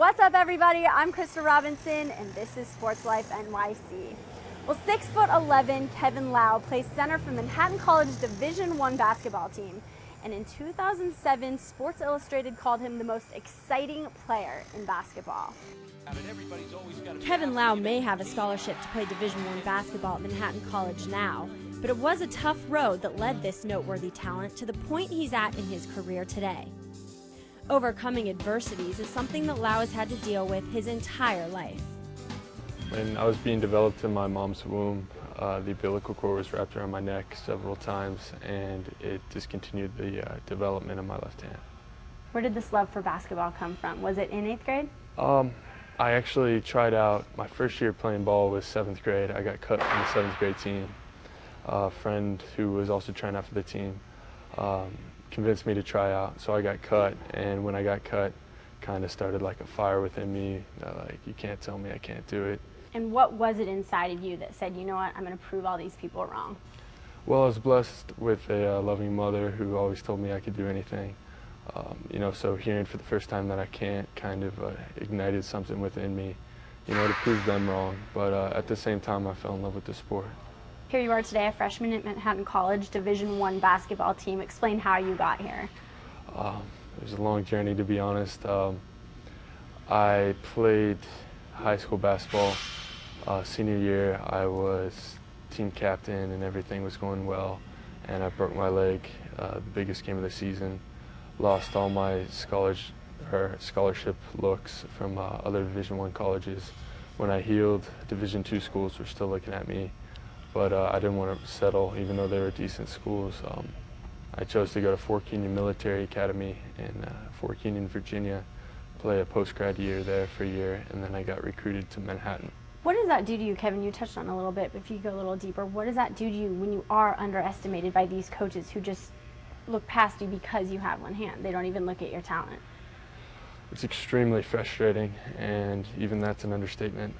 What's up, everybody? I'm Krista Robinson, and this is SportsLife NYC. Well, 6'11" Kevin Laue plays center for Manhattan College Division I basketball team. And in 2007, Sports Illustrated called him the most exciting player in basketball. Kevin Laue may have a scholarship to play Division I basketball at Manhattan College now, but it was a tough road that led this noteworthy talent to the point he's at in his career today. Overcoming adversities is something that Laue has had to deal with his entire life. When I was being developed in my mom's womb, the umbilical cord was wrapped around my neck several times, and it discontinued the development of my left hand. Where did this love for basketball come from? Was it in 8th grade? I actually tried out, my first year playing ball was 7th grade. I got cut from the 7th grade team. A friend who was also trying out for the team convinced me to try out, so I got cut, and when I got cut, kind of started like a fire within me, like, you can't tell me I can't do it. And what was it inside of you that said, you know what, I'm going to prove all these people wrong? Well, I was blessed with a loving mother who always told me I could do anything. So hearing for the first time that I can't kind of ignited something within me, to prove them wrong. But at the same time, I fell in love with the sport. Here you are today, a freshman at Manhattan College Division I basketball team. Explain how you got here. It was a long journey, to be honest. I played high school basketball. Senior year, I was team captain and everything was going well, and I broke my leg the biggest game of the season. Lost all my scholarship looks from other Division I colleges. When I healed, Division II schools were still looking at me, but I didn't want to settle, even though they were decent schools. I chose to go to Fort Union Military Academy in Fort Union, Virginia, play a post-grad year there for a year, and then I got recruited to Manhattan. What does that do to you, Kevin? You touched on it a little bit, but if you go a little deeper, what does that do to you when you are underestimated by these coaches who just look past you because you have one hand? They don't even look at your talent. It's extremely frustrating, and even that's an understatement.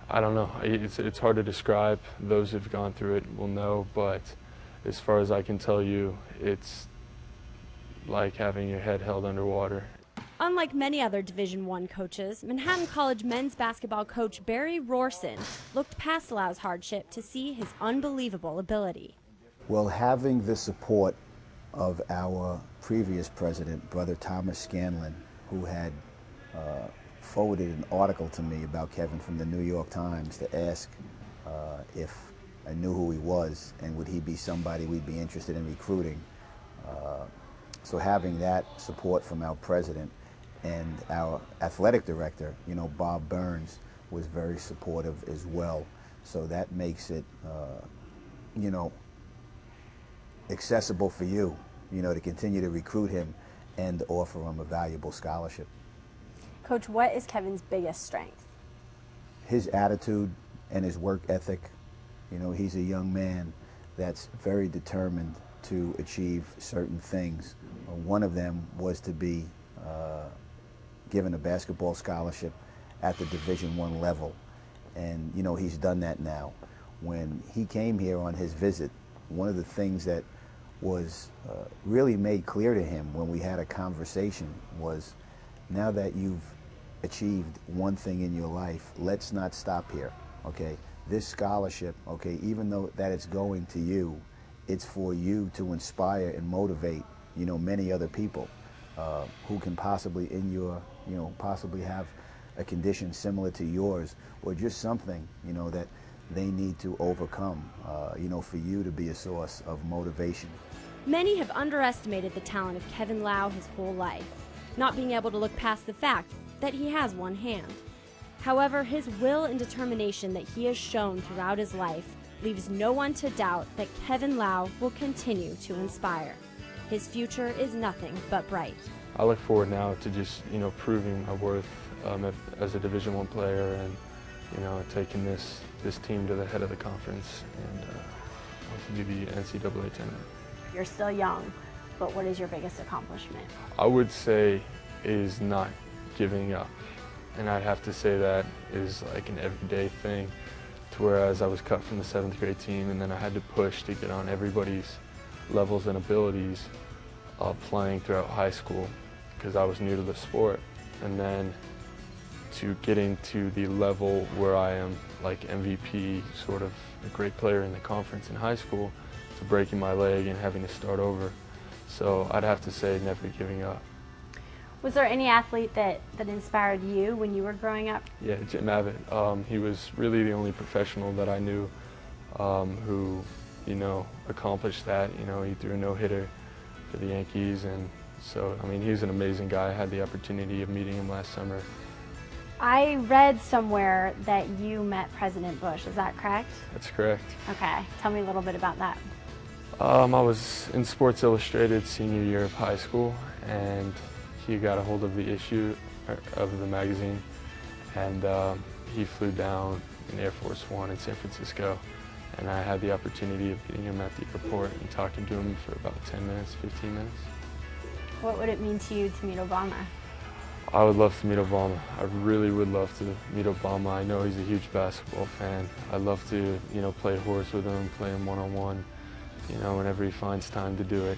I don't know. It's hard to describe. Those who've gone through it will know, but as far as I can tell you, it's like having your head held underwater. Unlike many other Division I coaches, Manhattan College men's basketball coach Barry Rorson looked past Laue's hardship to see his unbelievable ability. Well, having the support of our previous president, Brother Thomas Scanlon, who had forwarded an article to me about Kevin from the New York Times to ask if I knew who he was and would he be somebody we'd be interested in recruiting. So having that support from our president and our athletic director, Bob Burns, was very supportive as well. So that makes it, accessible for you, to continue to recruit him and offer him a valuable scholarship. Coach, what is Kevin's biggest strength? His attitude and his work ethic. He's a young man that's very determined to achieve certain things. One of them was to be given a basketball scholarship at the Division I level, and he's done that now. When he came here on his visit, one of the things that was really made clear to him when we had a conversation was, now that you've achieved one thing in your life, let's not stop here, okay? This scholarship, okay, even though that it's going to you, it's for you to inspire and motivate, many other people who can possibly possibly have a condition similar to yours, or just something, that they need to overcome, for you to be a source of motivation. Many have underestimated the talent of Kevin Laue his whole life, not being able to look past the fact that he has one hand. However, his will and determination that he has shown throughout his life leaves no one to doubt that Kevin Laue will continue to inspire. His future is nothing but bright. I look forward now to just, proving my worth as a Division I player, and, taking this team to the head of the conference and hopefully the NCAA tournament. You're still young, but what is your biggest accomplishment? I would say is not giving up. And I'd have to say that is like an everyday thing, to whereas I was cut from the 7th grade team, and then I had to push to get on everybody's levels and abilities playing throughout high school because I was new to the sport. and then to getting to the level where I am, like MVP, sort of a great player in the conference in high school, to breaking my leg and having to start over. So I'd have to say never giving up. Was there any athlete that inspired you when you were growing up? Yeah, Jim Abbott. He was really the only professional that I knew who, you know, accomplished that. You know, he threw a no-hitter for the Yankees, and so, I mean, he's an amazing guy. I had the opportunity of meeting him last summer. I read somewhere that you met President Bush. Is that correct? That's correct. Okay. Tell me a little bit about that. I was in Sports Illustrated senior year of high school, and he got a hold of the issue of the magazine, and he flew down in Air Force One in San Francisco, and I had the opportunity of meeting him at the airport and talking to him for about 10 minutes, 15 minutes. What would it mean to you to meet Obama? I would love to meet Obama. I really would love to meet Obama. I know he's a huge basketball fan. I'd love to, you know, play horse with him, play him one-on-one, you know, whenever he finds time to do it.